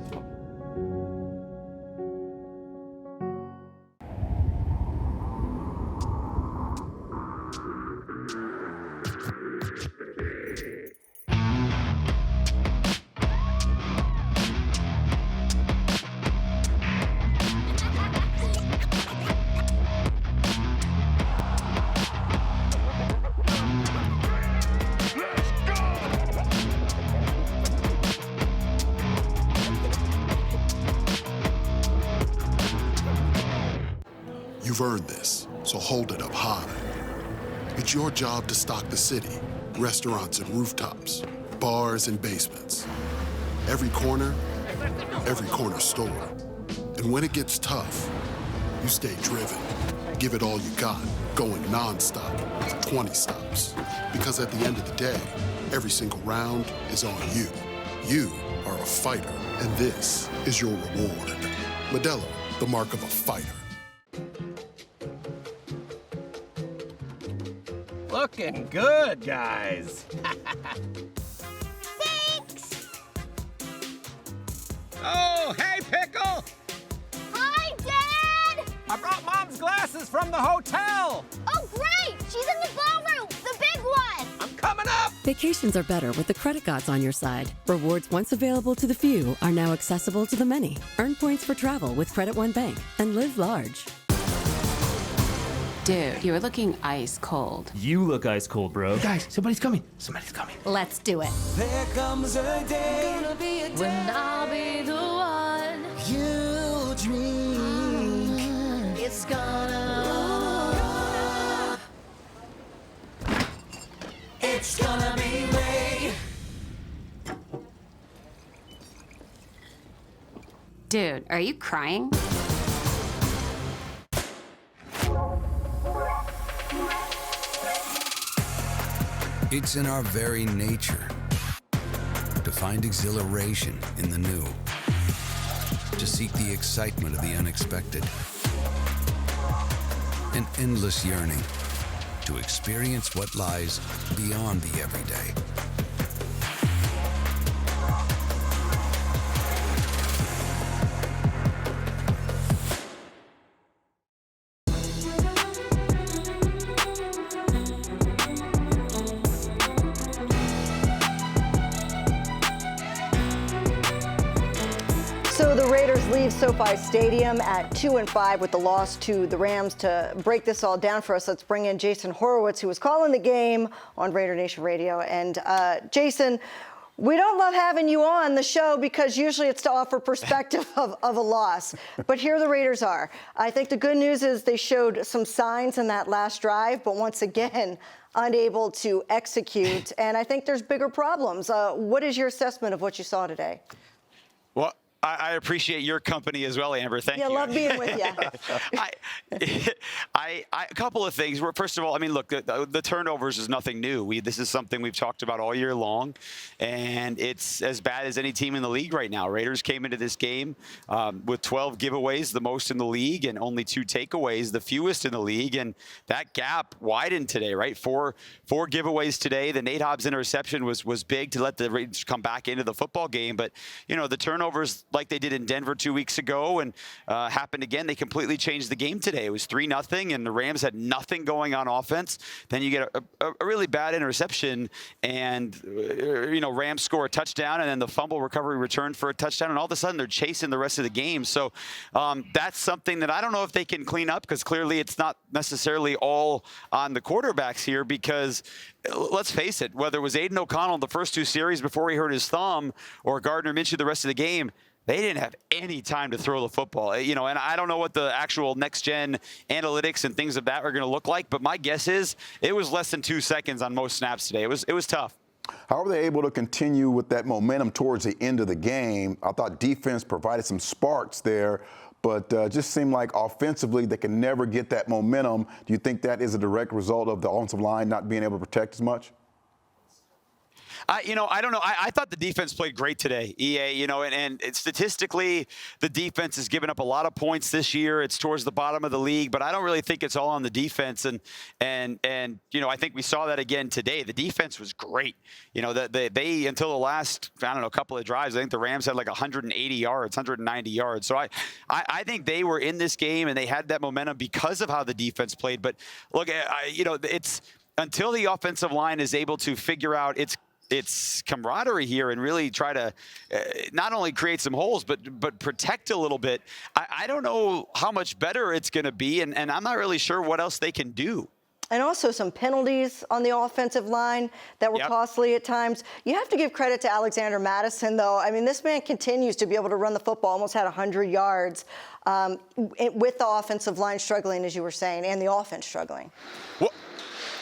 You've earned this, so hold it up high. It's your job to stock the city, restaurants and rooftops, bars and basements. Every corner store. And when it gets tough, you stay driven. Give it all you got, going nonstop for 20 stops. Because at the end of the day, every single round is on you. You are a fighter, and this is your reward. Modelo, the mark of a fighter. Looking good, guys. Thanks! Oh, hey, Pickle! Hi, Dad! I brought Mom's glasses from the hotel! Oh, great! She's in the ballroom, the big one! I'm coming up! Vacations are better with the credit gods on your side. Rewards once available to the few are now accessible to the many. Earn points for travel with Credit One Bank and live large. Dude, you're looking ice cold. You look ice cold, bro. Hey guys, somebody's coming. Somebody's coming. Let's do it. There comes a day, Gonna be a day when I'll be the one you dream. It's gonna. It's gonna be Ray. Dude, are you crying? It's in our very nature to find exhilaration in the new, to seek the excitement of the unexpected, an endless yearning to experience what lies beyond the everyday. So the Raiders leave SoFi Stadium at 2-5 with the loss to the Rams. To break this all down for us, let's bring in Jason Horowitz, who was calling the game on Raider Nation Radio. And Jason, We don't love having you on the show because usually it's to offer perspective of a loss. But here the Raiders are. I think the good news is they showed some signs in that last drive, but once again, unable to execute. And I think there's bigger problems. What is your assessment of what you saw today? Well, I appreciate your company as well, Amber. Thank you. Yeah, love being with you. A couple of things. First of all, I mean, look, the turnovers is nothing new. This is something we've talked about all year long, and it's as bad as any team in the league right now. Raiders came into this game with 12 giveaways, the most in the league, and only 2 takeaways, the fewest in the league, and that gap widened today, right? Four giveaways today. The Nate Hobbs interception was big to let the Raiders come back into the football game, but, you know, the turnovers, like they did in Denver 2 weeks ago and happened again. They completely changed the game today. It was 3-0, and the Rams had nothing going on offense. Then you get a really bad interception, and, you know, Rams score a touchdown, and then the fumble recovery return for a touchdown, and all of a sudden they're chasing the rest of the game. So that's something that I don't know if they can clean up, because clearly it's not necessarily all on the quarterbacks here, because let's face it, whether it was Aiden O'Connell the first 2 series before he hurt his thumb or Gardner Minshew the rest of the game, they didn't have any time to throw the football, you know, and I don't know what the actual next-gen analytics and things of that are going to look like, but my guess is it was less than 2 seconds on most snaps today. It was tough. How were they able to continue with that momentum towards the end of the game? I thought defense provided some sparks there, but just seemed like offensively they can never get that momentum. Do you think that is a direct result of the offensive line not being able to protect as much? You know, I don't know. I thought the defense played great today, EA, you know, and statistically, the defense has given up a lot of points this year. It's towards the bottom of the league, but I don't really think it's all on the defense. And you know, I think we saw that again today. The defense was great. You know, they until the last, I don't know, couple of drives, I think the Rams had like 180 yards, 190 yards. So I think they were in this game and they had that momentum because of how the defense played. But look, you know, it's until the offensive line is able to figure out its camaraderie here and really try to not only create some holes, but protect a little bit. I don't know how much better it's going to be, and I'm not really sure what else they can do. And also some penalties on the offensive line that were costly at times. You have to give credit to Alexander Mattison, though. I mean, this man continues to be able to run the football, almost had 100 yards with the offensive line struggling, as you were saying, and the offense struggling.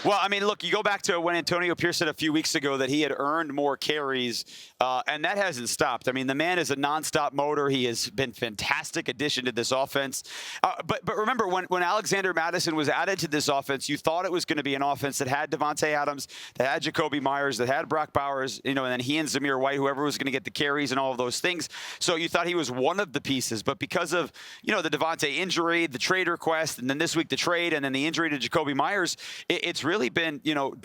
Well, I mean, look, you go back to when Antonio Pierce said a few weeks ago that he had earned more carries, and that hasn't stopped. I mean, the man is a nonstop motor. He has been fantastic addition to this offense. But remember, when Alexander Mattison was added to this offense, you thought it was going to be an offense that had Devontae Adams, that had Jacoby Myers, that had Brock Bowers, you know, and then he and Zamir White, whoever was going to get the carries and all of those things. So you thought he was one of the pieces. But because of, you know, the Devontae injury, the trade request, and then this week the trade, and then the injury to Jacoby Myers, it's really been, you know,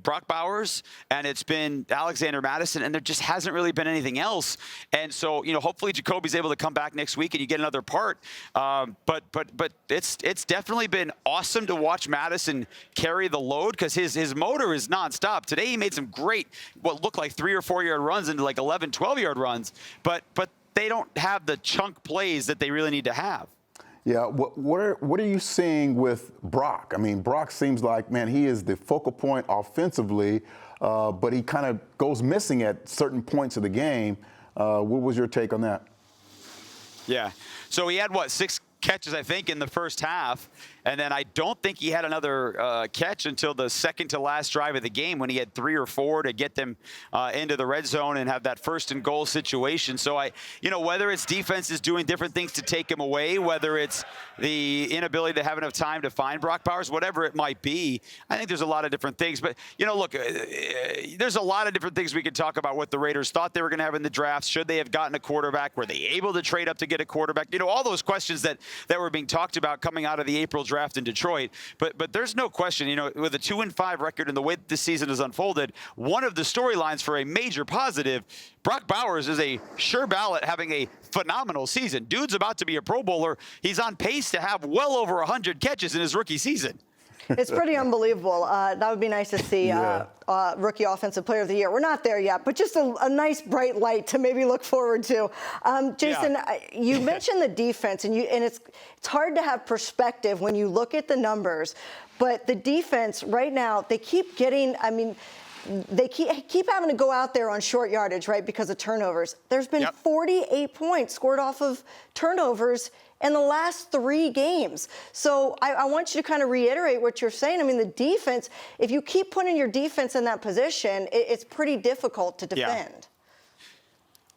Brock Bowers, and it's been Alexander Mattison, and there just hasn't really been anything else. And so, you know, hopefully Jacoby's able to come back next week and you get another part. But it's definitely been awesome to watch Mattison carry the load, because his motor is nonstop. Today he made some great, what looked like 3 or 4 yard runs into like 11, 12 yard runs, but they don't have the chunk plays that they really need to have. Yeah, what are you seeing with Brock? I mean, Brock seems like, man, he is the focal point offensively, but he kind of goes missing at certain points of the game. What was your take on that? Yeah, so he had, 6 catches, I think, in the first half, and then I don't think he had another catch until the second to last drive of the game, when he had 3 or 4 to get them into the red zone and have that 1st and goal situation. So you know, whether it's defenses doing different things to take him away, whether it's the inability to have enough time to find Brock Bowers, whatever it might be, I think there's a lot of different things. But, you know, look, there's a lot of different things we could talk about what the Raiders thought they were going to have in the draft. Should they have gotten a quarterback? Were they able to trade up to get a quarterback? You know, all those questions that were being talked about coming out of the April draft in Detroit. But there's no question, you know, with a 2-5 record and the way that this season has unfolded, one of the storylines for a major positive, Brock Bowers is a sure ballot having a phenomenal season. Dude's about to be a Pro Bowler. He's on pace to have well over 100 catches in his rookie season. It's pretty unbelievable. That would be nice to see Rookie Offensive Player of the Year. We're not there yet, but just a nice bright light to maybe look forward to. Jason, you mentioned the defense, and it's hard to have perspective when you look at the numbers, but the defense right now, they keep getting, I mean, they keep having to go out there on short yardage, right, because of turnovers. There's been 48 points scored off of turnovers in the last 3 games. So I want you to kind of reiterate what you're saying. I mean, the defense, if you keep putting your defense in that position, it's pretty difficult to defend. Yeah.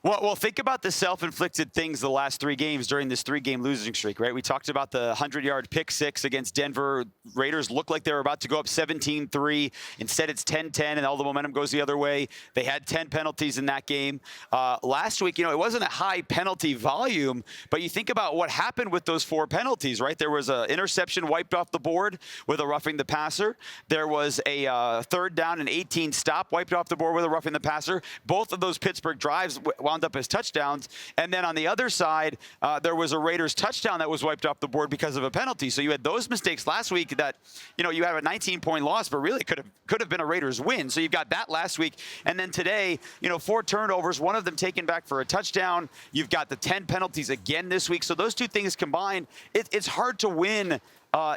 Well, think about the self-inflicted things the last 3 games during this 3-game losing streak, right? We talked about the 100-yard pick 6 against Denver. Raiders looked like they were about to go up 17-3. Instead, it's 10-10, and all the momentum goes the other way. They had 10 penalties in that game. Last week, it wasn't a high penalty volume, but you think about what happened with those 4 penalties, right? There was an interception wiped off the board with a roughing the passer. There was a 3rd down and 18 stop wiped off the board with a roughing the passer. Both of those Pittsburgh drives wound up as touchdowns. And then on the other side, there was a Raiders touchdown that was wiped off the board because of a penalty. So you had those mistakes last week that, you have a 19-point loss, but really could have been a Raiders win. So you've got that last week. And then today, 4 turnovers, one of them taken back for a touchdown. You've got the 10 penalties again this week. So those 2 things combined, it's hard to win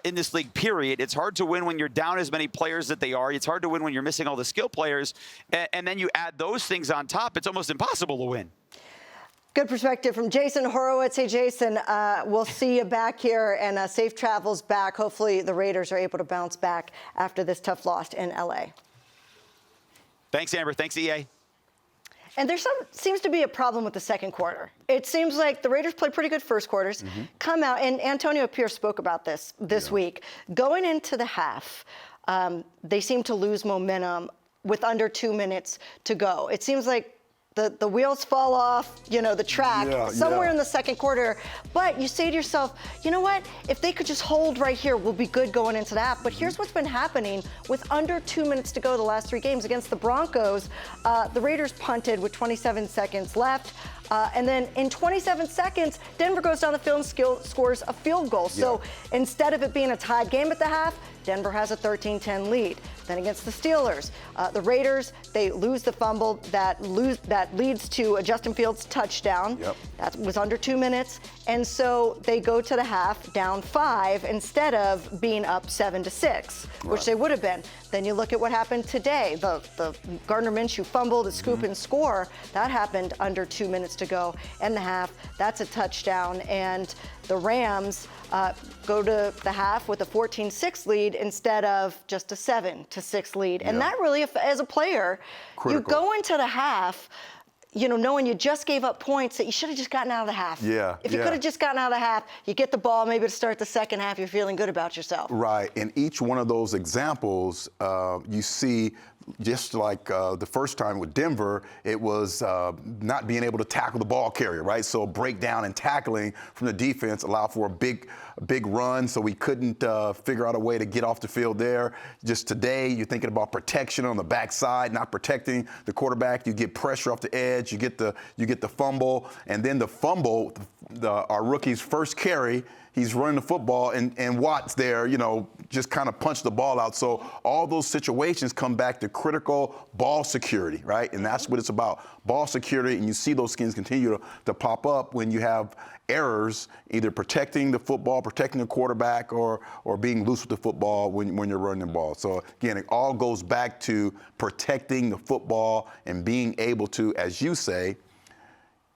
in this league, period. It's hard to win when you're down as many players that they are. It's hard to win when you're missing all the skill players. And then you add those things on top, it's almost impossible to win. Good perspective from Jason Horowitz. Hey, Jason, we'll see you back here, and safe travels back. Hopefully the Raiders are able to bounce back after this tough loss in L.A. Thanks, Amber. Thanks, EA. And there seems to be a problem with the second quarter. It seems like the Raiders play pretty good first quarters, come out, and Antonio Pierce spoke about this week. Going into the half, they seem to lose momentum with under 2 minutes to go. It seems like the wheels fall off, the track somewhere in the second quarter. But you say to yourself, you know what? If they could just hold right here, we'll be good going into the half. But here's what's been happening with under 2 minutes to go the last 3 games. Against the Broncos, the Raiders punted with 27 seconds left. And then in 27 seconds, Denver goes down the field and scores a field goal. So instead of it being a tied game at the half, Denver has a 13-10 lead. Then against the Steelers, the Raiders, they lose the fumble that leads to a Justin Fields touchdown. That was under 2 minutes. And so they go to the half down 5 instead of being up 7-6, which they would have been. Then you look at what happened today. The Gardner Minshew fumble, the scoop and score, that happened under 2 minutes to go in the half. That's a touchdown. And the Rams go to the half with a 14-6 lead instead of just a 7-6 lead. And that really, as a player, you go into the half, knowing you just gave up points that you should have just gotten out of the half. If you could have just gotten out of the half, you get the ball maybe to start the second half, you're feeling good about yourself. Right. In each one of those examples, you see, just like the first time with Denver, it was not being able to tackle the ball carrier, right? So breakdown and tackling from the defense allowed for a big run, so we couldn't figure out a way to get off the field there. Just today, you're thinking about protection on the backside, not protecting the quarterback. You get pressure off the edge, you get the fumble, and then the fumble, our rookie's first carry, he's running the football, and Watt's there, just kind of punched the ball out. So all those situations come back to critical ball security, right? And that's what it's about, ball security. And you see those skins continue to pop up when you have errors, either protecting the football, protecting the quarterback, or being loose with the football when you're running the ball. So again, it all goes back to protecting the football and being able to, as you say,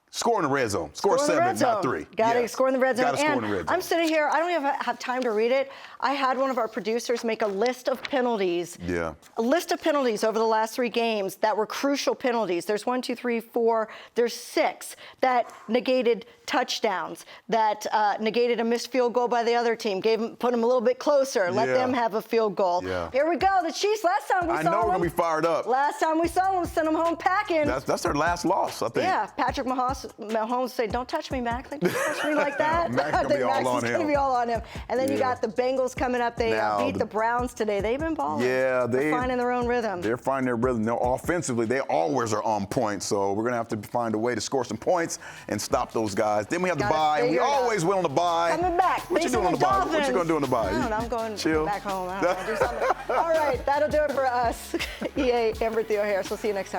score in the red zone. Score 7, not 3. Got to score in the red zone. Got to score in the red zone. I'm sitting here. I don't even have time to read it. I had one of our producers make a list of penalties. A list of penalties over the last 3 games that were crucial penalties. There's 1, 2, 3, 4. There's 6 that negated touchdowns, that negated a missed field goal by the other team, put them a little bit closer, let them have a field goal. Here we go. The Chiefs, last time we saw them. I know we're going to be fired up. Last time we saw them, sent them home packing. That's their last loss, I think. Yeah, Patrick Mahomes said, don't touch me, Max. Like, don't touch me like that. Max is going to be all on him. And then you got the Bengals coming up. They beat the Browns today. They've been balling. Yeah, they're finding their own rhythm. They're finding their rhythm. No, offensively, they always are on point. So we're going to have to find a way to score some points and stop those guys. Then we have the bye. We always win on the bye. Coming back. What you doing on the bye? What you going to do on the bye? I don't know. I'm going chill. Back home. I don't know. Do something. All right, that'll do it for us. EA, Amber Theoharis. We'll see you next time.